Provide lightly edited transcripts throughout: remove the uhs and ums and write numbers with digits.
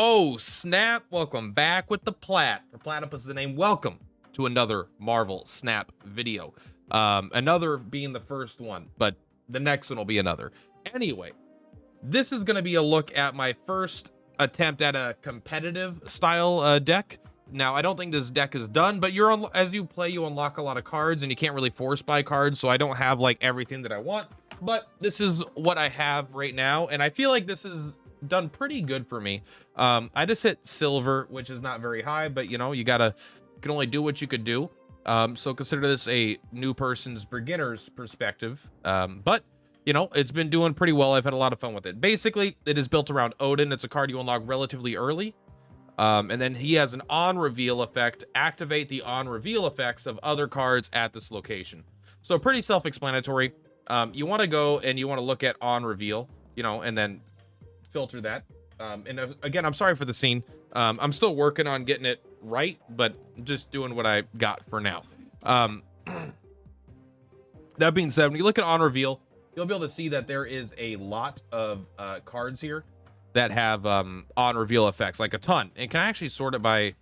Oh, snap. Welcome back with the Plat. Purplatypus is the name. Welcome to another Marvel Snap video. Another being the first one, but the next one will be another. Anyway, this is going to be a look at my first attempt at a competitive style deck. Now, I don't think this deck is done, but as you play, you unlock a lot of cards, and you can't really force buy cards, so I don't have like everything that I want. But this is what I have right now, and I feel like this is done pretty good for me. I just hit silver, which is not very high, but you know, you can only do what you could do. So consider this a new person's beginner's perspective. But you know, it's been doing pretty well. I've had a lot of fun with it. Basically, it is built around Odin. It's a card you unlock relatively early. And then he has an on reveal effect. Activate the on reveal effects of other cards at this location. So pretty self-explanatory. You want to go and you want to look at on reveal, you know, and then filter that. And again, I'm sorry for the scene. I'm still working on getting it right, but just doing what I got for now. That being said, when you look at on reveal, you'll be able to see that there is a lot of cards here that have on reveal effects, like a ton. And can I actually sort it by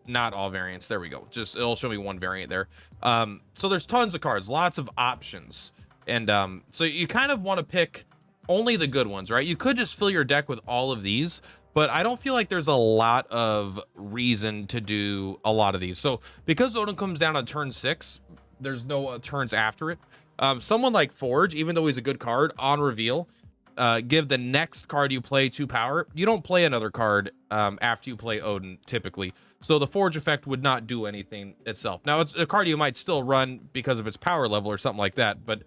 not all variants? There we go. Just it'll show me one variant there. So there's tons of cards, lots of options. And so you kind of want to pick only the good ones, right? You could just fill your deck with all of these, but I don't feel like there's a lot of reason to do a lot of these. So because Odin comes down on turn 6, there's no turns after it. Someone like Forge, even though he's a good card, on reveal, give the next card you play 2 power. You don't play another card after you play Odin, typically. So the Forge effect would not do anything itself. Now, it's a card you might still run because of its power level or something like that, but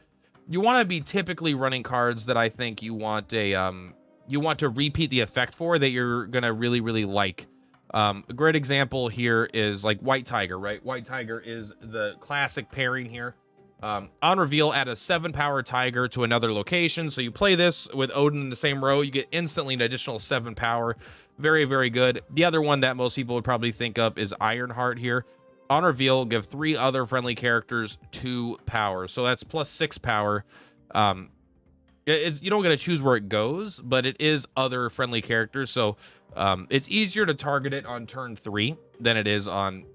you want to be typically running cards that I think you want to repeat the effect for, that you're gonna really like. A great example here is like White Tiger, right? White Tiger is the classic pairing here. On reveal, add a 7 power tiger to another location. So you play this with Odin in the same row, you get instantly an additional 7 power. Very good. The other one that most people would probably think of is Ironheart here. On reveal, give 3 other friendly characters 2 power. So that's plus 6 power. You don't get to choose where it goes, but it is other friendly characters. So it's easier to target it on turn 3 than it is on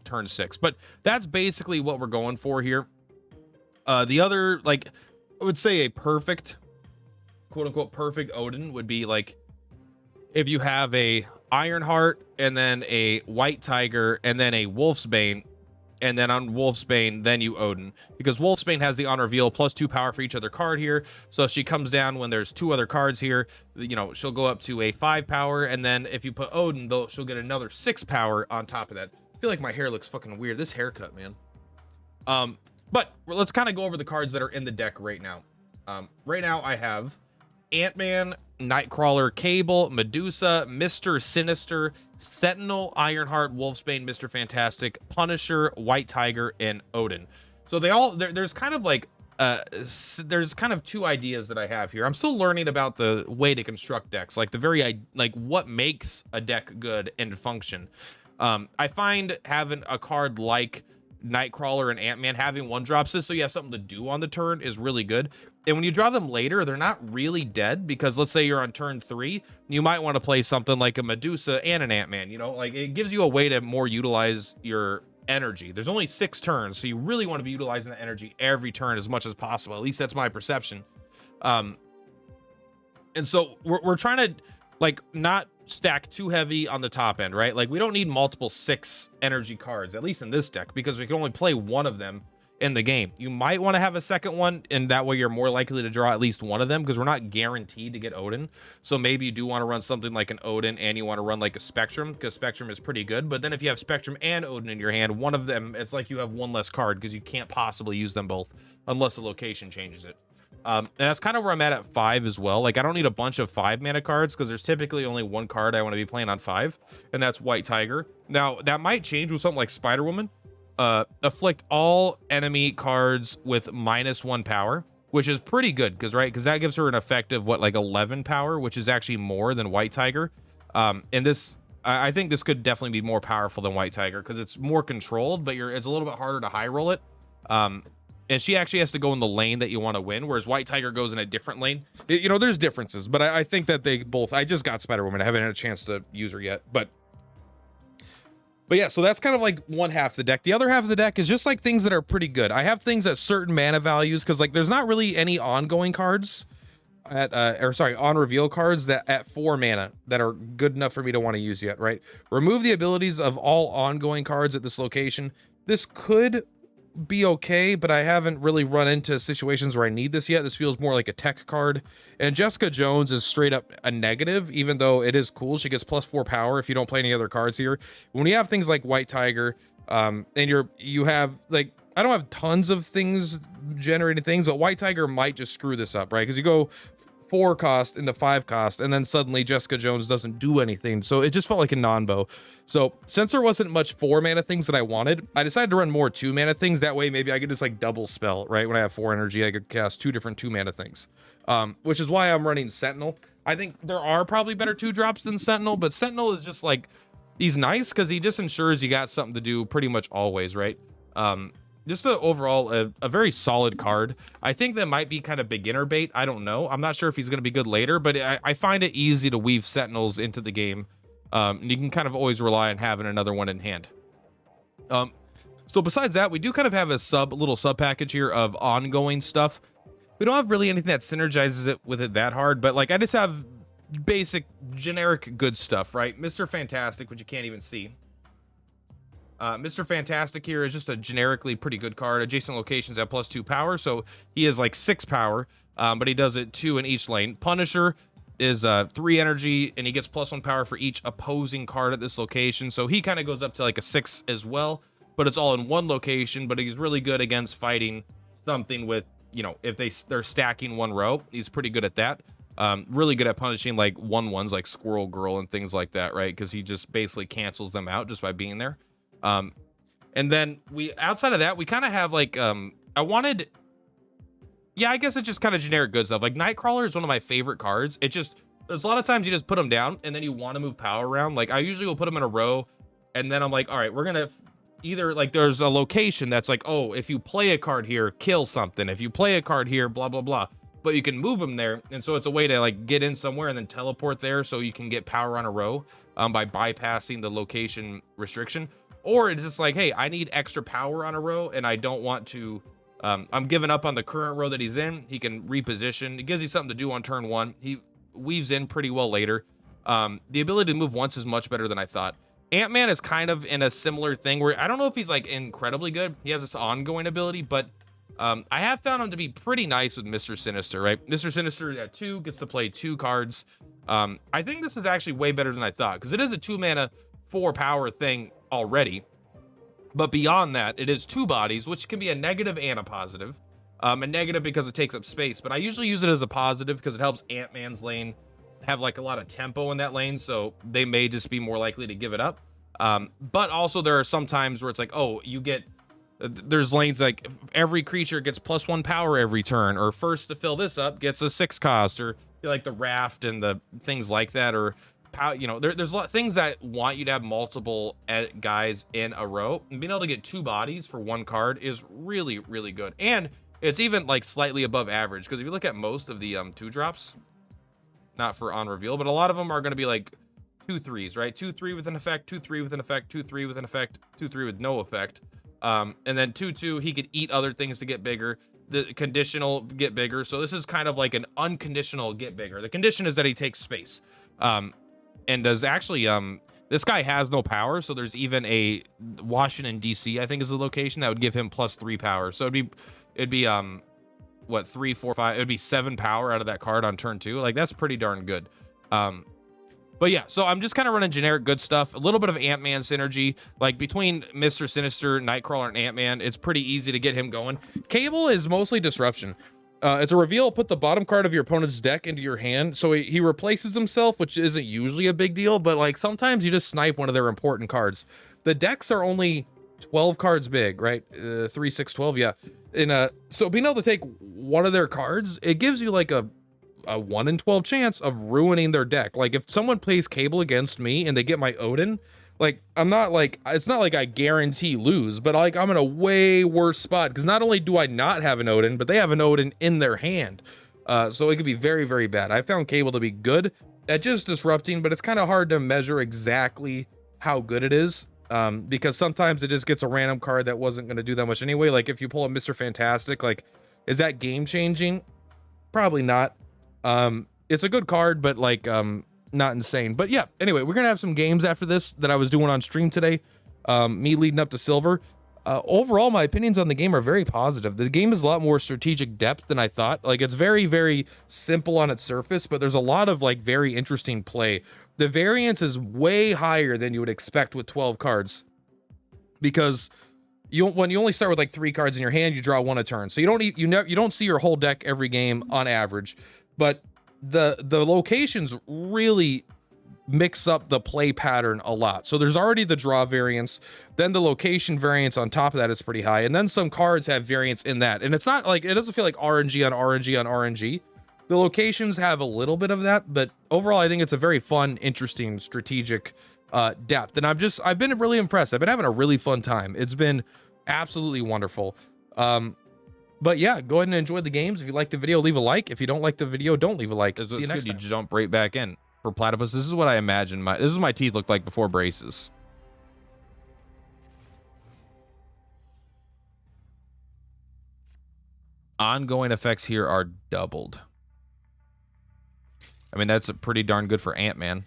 turn 6. But that's basically what we're going for here. The other, like, I would say a perfect, quote unquote perfect Odin would be like if you have a Ironheart and then a White Tiger and then a Wolfsbane, and then on Wolfsbane then you Odin, because Wolfsbane has the on reveal plus 2 power for each other card here. So if she comes down when there's 2 other cards here, you know, she'll go up to a 5 power, and then if you put Odin, though, she'll get another 6 power on top of that. I feel like my hair looks fucking weird, this haircut, man. But let's kind of go over the cards that are in the deck right now. Right now I have Ant-Man, Nightcrawler, Cable, Medusa, Mr. Sinister, Sentinel, Ironheart, Wolfsbane, Mr. Fantastic, Punisher, White Tiger, and Odin. So there's kind of like there's kind of 2 ideas that I have here. I'm still learning about the way to construct decks, like what makes a deck good and function. I find having a card like Nightcrawler and Ant-Man having 1-drops, so you have something to do on the turn, is really good. And when you draw them later, they're not really dead, because let's say you're on turn 3, you might want to play something like a Medusa and an Ant-Man, you know, like it gives you a way to more utilize your energy. There's only 6 turns, so you really want to be utilizing the energy every turn as much as possible. At least that's my perception. And so we're trying to like not stack too heavy on the top end, right? Like we don't need multiple 6 energy cards, at least in this deck, because we can only play one of them in the game. You might want to have a second one, and that way you're more likely to draw at least one of them, because we're not guaranteed to get Odin. So maybe you do want to run something like an Odin, and you want to run like a Spectrum, because Spectrum is pretty good. But then if you have Spectrum and Odin in your hand, one of them, it's like you have one less card, because you can't possibly use them both unless the location changes it. And that's kind of where I'm at 5 as well. Like I don't need a bunch of 5 mana cards, because there's typically only one card I want to be playing on 5, and that's White Tiger. Now that might change with something like Spider-Woman. Afflict all enemy cards with -1 power, which is pretty good, because that gives her an effect of what, like 11 power, which is actually more than White Tiger. And this, I think this could definitely be more powerful than White Tiger, because it's more controlled, but it's a little bit harder to high roll it. and she actually has to go in the lane that you want to win, whereas White Tiger goes in a different lane. You know, there's differences, but I think that they both. I just got Spider-Woman. I haven't had a chance to use her yet, but yeah. So that's kind of like one half of the deck. The other half of the deck is just like things that are pretty good. I have things at certain mana values because like there's not really any ongoing cards at on reveal cards that at 4 mana that are good enough for me to want to use yet. Right. Remove the abilities of all ongoing cards at this location. This could be okay, but I haven't really run into situations where I need this yet. This feels more like a tech card. And Jessica Jones is straight up a negative, even though it is cool. She gets +4 power if you don't play any other cards here. When you have things like White Tiger, and you have like, I don't have tons of things generating things, but White Tiger might just screw this up, right? Because you go 4 cost into 5 cost, and then suddenly Jessica Jones doesn't do anything. So it just felt like a non-bow. So since there wasn't much 4 mana things that I wanted, I decided to run more 2 mana things. That way maybe I could just like double spell, right? When I have 4 energy, I could cast 2 different 2 mana things. Which is why I'm running Sentinel. I think there are probably better 2-drops than Sentinel, but Sentinel is just like, he's nice because he just ensures you got something to do pretty much always, right? Just overall a very solid card. I think that might be kind of beginner bait. I don't know. I'm not sure if he's going to be good later, but I find it easy to weave Sentinels into the game. And you can kind of always rely on having another one in hand. So besides that, we do kind of have a little sub package here of ongoing stuff. We don't have really anything that synergizes it with it that hard, but like I just have basic generic good stuff, right? Mr. Fantastic, which you can't even see. Mr. Fantastic here is just a generically pretty good card. Adjacent locations have +2 power, so he is like 6 power, but he does it 2 in each lane. Punisher is 3 energy, and he gets +1 power for each opposing card at this location, so he kind of goes up to like a 6 as well, but it's all in one location. But he's really good against fighting something with, you know, if they're stacking one row. He's pretty good at that. Really good at punishing like 1/1s like Squirrel Girl and things like that, right? Because he just basically cancels them out just by being there. And then outside of that, we kind of have like, I guess it's just kind of generic good stuff. Like Nightcrawler is one of my favorite cards. There's a lot of times you just put them down and then you want to move power around. Like I usually will put them in a row, and then I'm like, all right, we're going to either like, there's a location that's like, oh, if you play a card here, kill something. If you play a card here, blah, blah, blah, but you can move them there. And so it's a way to like get in somewhere and then teleport there. So you can get power on a row, by bypassing the location restriction. Or it's just like, hey, I need extra power on a row, and I don't want to, I'm giving up on the current row that he's in. He can reposition. It gives you something to do on turn 1. He weaves in pretty well later. The ability to move once is much better than I thought. Ant-Man is kind of in a similar thing where I don't know if he's like incredibly good. He has this ongoing ability, but I have found him to be pretty nice with Mr. Sinister, right? Mr. Sinister at 2 gets to play 2 cards. I think this is actually way better than I thought, because it is a 2 mana 4 power thing already, but beyond that, it is 2 bodies, which can be a negative and a positive. A negative because it takes up space, but I usually use it as a positive because it helps Ant-Man's lane have like a lot of tempo in that lane, so they may just be more likely to give it up. But also there are some times where it's like, oh, there's lanes like every creature gets +1 power every turn, or first to fill this up gets a 6 cost, or like the raft and the things like that, or you know, there's a lot of things that want you to have multiple guys in a row, and being able to get 2 bodies for 1 card is really, really good. And it's even like slightly above average, because if you look at most of the 2-drops, not for on reveal, but a lot of them are going to be like 2/3s, right? 2/3 with an effect, 2/3 with an effect, 2/3 with an effect, 2/3 with no effect. And then 2/2, he could eat other things to get bigger. The conditional get bigger. So this is kind of like an unconditional get bigger. The condition is that he takes space. And does actually, this guy has no power, so there's even a Washington DC, I think, is the location that would give him +3 power. So it'd be what, 3, 4, 5, it would be 7 power out of that card on turn 2. Like that's pretty darn good. But yeah, so I'm just kind of running generic good stuff, a little bit of Ant-Man synergy, like between Mr. Sinister, Nightcrawler, and Ant-Man. It's pretty easy to get him going. Cable is mostly disruption. It's a reveal. Put the bottom card of your opponent's deck into your hand. So he replaces himself, which isn't usually a big deal, but like sometimes you just snipe one of their important cards. The decks are only 12 cards big, right? 3, 6, 12, yeah. So being able to take one of their cards, it gives you like a 1 in 12 chance of ruining their deck. Like if someone plays Cable against me and they get my Odin, like, I'm not like, it's not like I guarantee lose, but like I'm in a way worse spot because not only do I not have an Odin, but they have an Odin in their hand. So it could be very, very bad. I found Cable to be good at just disrupting, but it's kind of hard to measure exactly how good it is. Because sometimes it just gets a random card that wasn't going to do that much anyway. Like if you pull a Mr. Fantastic, like, is that game changing? Probably not. It's a good card, but like, not insane. But yeah, anyway, we're gonna have some games after this that I was doing on stream today. Me leading up to silver. Overall, my opinions on the game are very positive. The game is a lot more strategic depth than I thought. Like, it's very, very simple on its surface, but there's a lot of like very interesting play. The variance is way higher than you would expect with 12 cards, because when you only start with like 3 cards in your hand, you draw 1 a turn. So you don't see your whole deck every game on average, but the locations really mix up the play pattern a lot. So there's already the draw variance, then the location variance on top of that is pretty high, and then some cards have variance in that. And it's not like, it doesn't feel like RNG on RNG on RNG. The locations have a little bit of that, but overall I think it's a very fun, interesting, strategic depth. And I've been really impressed. I've been having a really fun time. It's been absolutely wonderful. But yeah, go ahead and enjoy the games. If you like the video, leave a like. If you don't like the video, don't leave a like. See you next time. You jump right back in. Purplatypus, this is what I imagine this is my teeth looked like before braces. Ongoing effects here are doubled. I mean, that's pretty darn good for Ant-Man.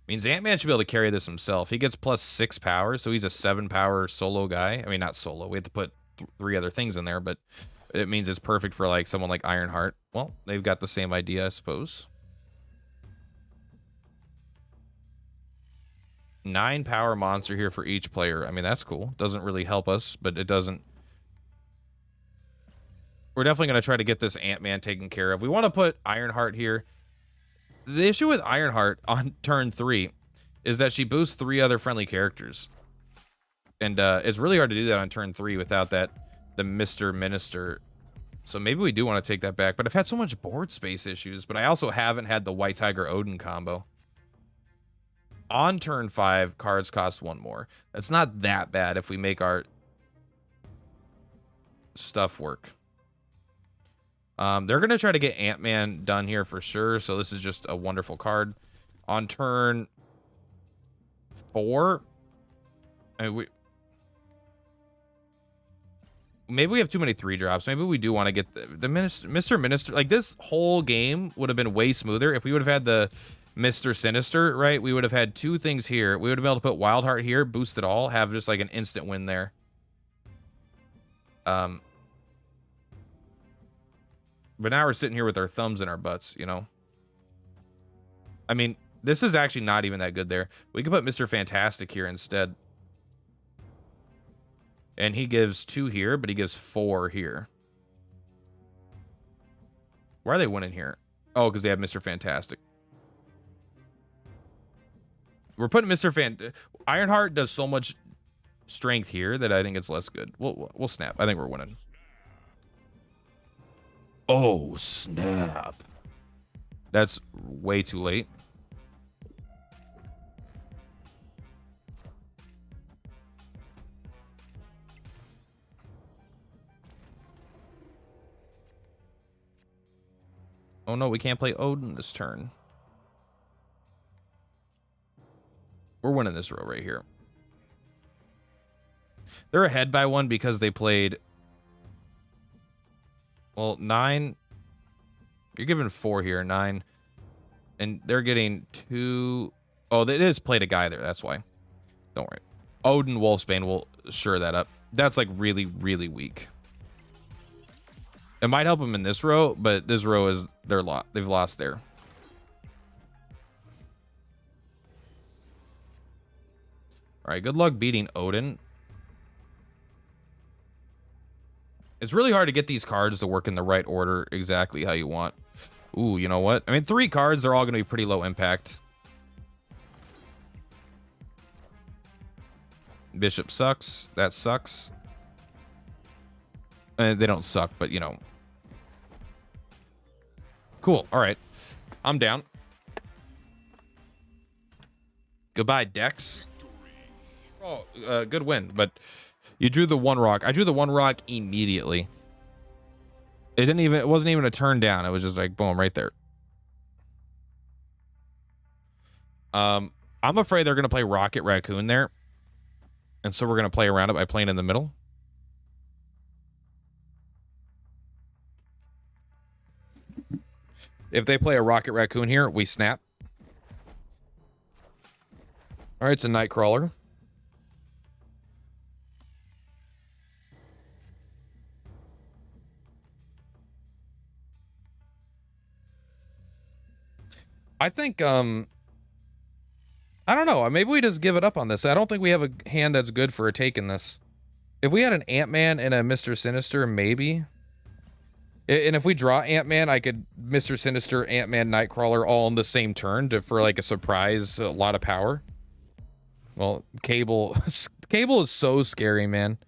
Means Ant-Man should be able to carry this himself. He gets +6 power, so he's a 7 power solo guy. I mean, not solo. We have to put 3 other things in there, but it means it's perfect for like someone like Ironheart. Well, they've got the same idea, I suppose. 9 power monster here for each player. I mean, that's cool. Doesn't really help us, but it doesn't. We're definitely going to try to get this Ant-Man taken care of. We want to put Ironheart here. The issue with Ironheart on turn 3 is that she boosts 3 other friendly characters. And it's really hard to do that on turn 3 without the Mr. Minister. So maybe we do want to take that back. But I've had so much board space issues. But I also haven't had the White Tiger Odin combo. On turn 5, cards cost 1 more. That's not that bad if we make our stuff work. They're going to try to get Ant-Man done here for sure. So this is just a wonderful card. On turn 4, maybe we have too many 3-drops. Maybe we do want to get the Mr. Minister. Like, this whole game would have been way smoother if we would have had the Mr. Sinister, right? We would have had 2 things here. We would have been able to put Wildheart here, boost it all, have just like an instant win there. But now we're sitting here with our thumbs in our butts, you know? I mean, this is actually not even that good there. We could put Mr. Fantastic here instead. And he gives 2 here, but he gives 4 here. Why are they winning here? Oh, because they have Mr. Fantastic. We're putting Ironheart does so much strength here that I think it's less good. We'll snap. I think we're winning. Oh, snap. That's way too late. Oh no, we can't play Odin this turn. We're winning this row right here. They're ahead by 1 because they played... Well, 9. You're giving 4 here, 9. And they're getting 2. Oh, it is played a guy there. That's why. Don't worry. Odin Wolfsbane will sure that up. That's like really, really weak. It might help them in this row, but this row is they've lost there. All right, good luck beating Odin. It's really hard to get these cards to work in the right order exactly how you want. Ooh, you know what? I mean, 3 cards, they're all going to be pretty low impact. Bishop sucks. That sucks. They don't suck, but, you know. Cool. All right. I'm down. Goodbye, Dex. Oh, good win, but you drew the one rock. I drew the one rock immediately. It wasn't even a turn down. It was just like, boom, right there. I'm afraid they're going to play Rocket Raccoon there. And so we're going to play around it by playing in the middle. If they play a Rocket Raccoon here, we snap. All right, it's a Nightcrawler. I think, I don't know. Maybe we just give it up on this. I don't think we have a hand that's good for a take in this. If we had an Ant-Man and a Mr. Sinister, maybe. And if we draw Ant-Man, I could Mr. Sinister, Ant-Man, Nightcrawler all in the same turn for like a surprise, a lot of power. Well, Cable is so scary, man.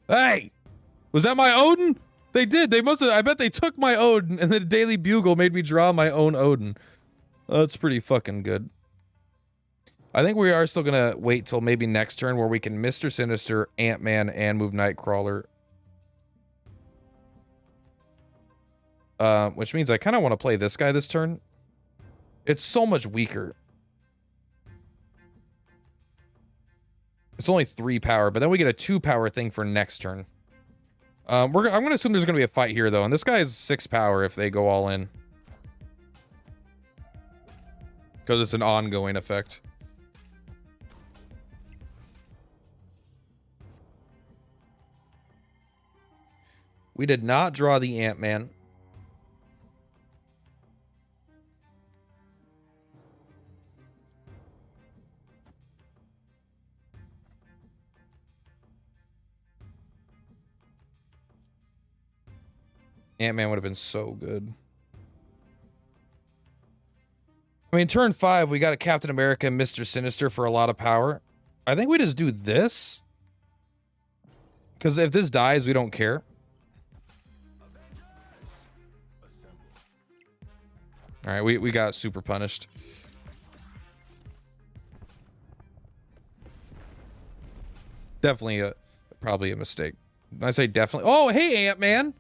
Hey! Was that my Odin? They did. They must have. I bet they took my Odin, and the Daily Bugle made me draw my own Odin. That's pretty fucking good. I think we are still gonna wait till maybe next turn where we can Mr. Sinister, Ant-Man, and move Nightcrawler. Which means I kind of want to play this guy this turn. It's so much weaker. It's only 3 power, but then we get a 2 power thing for next turn. I'm gonna assume there's gonna be a fight here though, and this guy is 6 power if they go all in, because it's an ongoing effect. We did not draw the Ant-Man. Ant-Man would have been so good. I mean, turn 5, we got a Captain America and Mr. Sinister for a lot of power. I think we just do this, because if this dies, we don't care. All right, we got super punished. Definitely probably a mistake. I say definitely. Oh, hey, Ant-Man.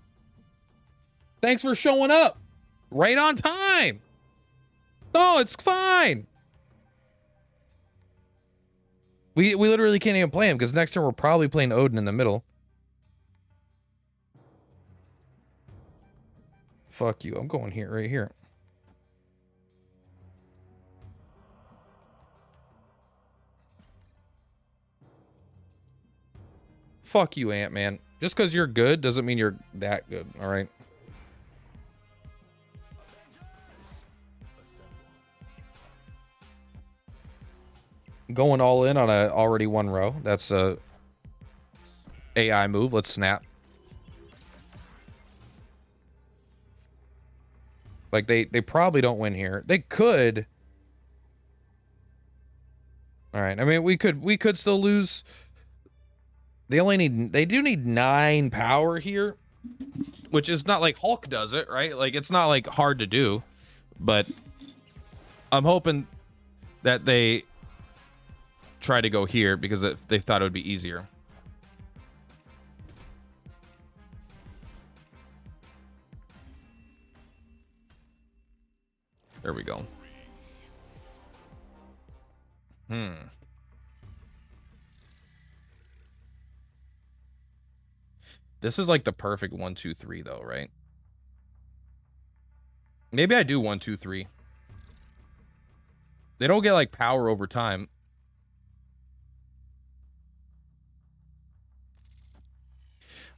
Thanks for showing up. Right on time. No, it's fine. We literally can't even play him because next turn we're probably playing Odin in the middle. Fuck you. I'm going here, right here. Fuck you, Ant-Man. Just because you're good doesn't mean you're that good, all right? Going all in on a already 1 row. That's a AI move. Let's snap. Like they probably don't win here. They could. All right. I mean, we could still lose. They do need 9 power here, which is not like Hulk does it, right? Like it's not like hard to do, but I'm hoping that they try to go here because they thought it would be easier. There we go. This is like the perfect 1, 2, 3 though, right? Maybe I do 1, 2, 3. They don't get like power over time.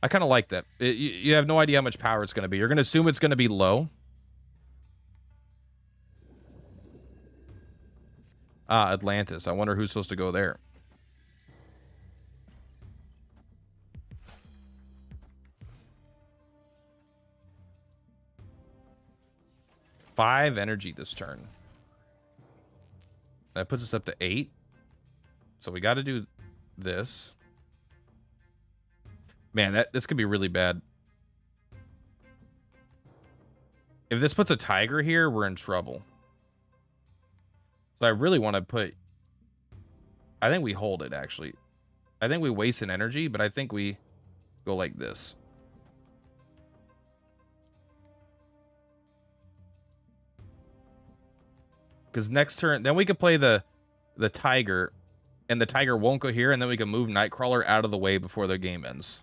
I kind of like that. You have no idea how much power it's going to be. You're going to assume it's going to be low. Ah, Atlantis. I wonder who's supposed to go there. Five energy this turn. That puts us up to 8. So we got to do this. Man, this could be really bad. If this puts a tiger here, we're in trouble. So I really want to put... I think we hold it, actually. I think we waste an energy, but I think we go like this. Because next turn, then we could play the tiger, and the tiger won't go here, and then we can move Nightcrawler out of the way before the game ends.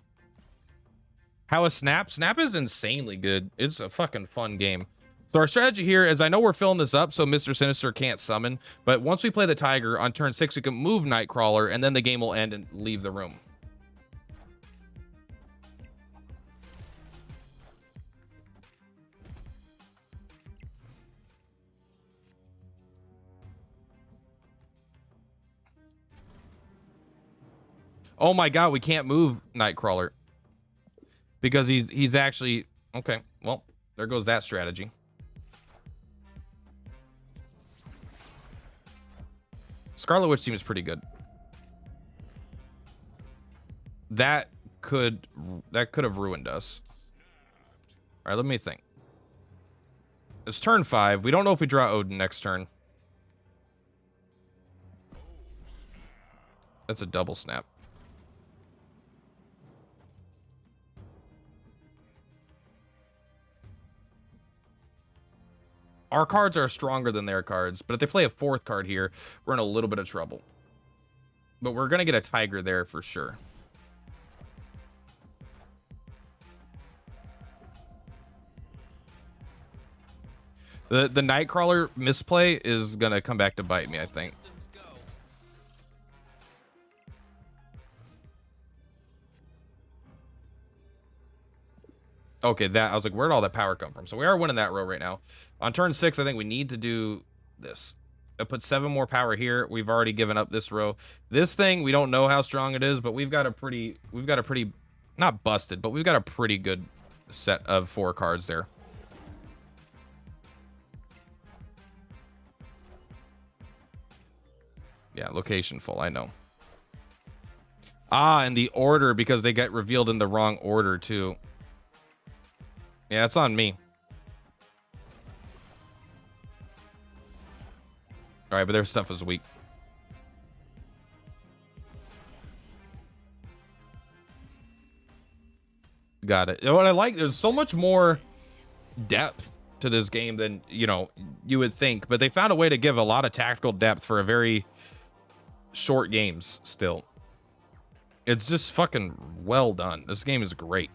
How is Snap? Snap is insanely good. It's a fucking fun game. So our strategy here is, I know we're filling this up so Mr. Sinister can't summon, but once we play the tiger on turn 6, we can move Nightcrawler, and then the game will end and leave the room. Oh my god, we can't move Nightcrawler. Because he's actually... Okay, well, there goes that strategy. Scarlet Witch seems pretty good. That could have ruined us. All right, let me think. It's turn 5. We don't know if we draw Odin next turn. That's a double snap. Our cards are stronger than their cards, but if they play a 4th card here, we're in a little bit of trouble. But we're going to get a tiger there for sure. The Nightcrawler misplay is going to come back to bite me, I think. Okay, I was like, where'd all that power come from? So we are winning that row right now. On turn 6, I think we need to do this. I put 7 more power here. We've already given up this row. This thing, we don't know how strong it is, but we've got a pretty, not busted, but we've got a pretty good set of 4 cards there. Yeah, location full, I know. Ah, and the order, because they get revealed in the wrong order too. Yeah, it's on me. All right, but their stuff is weak. Got it. You know what I like? There's so much more depth to this game than, you know, you would think. But they found a way to give a lot of tactical depth for a very short games still. It's just fucking well done. This game is great.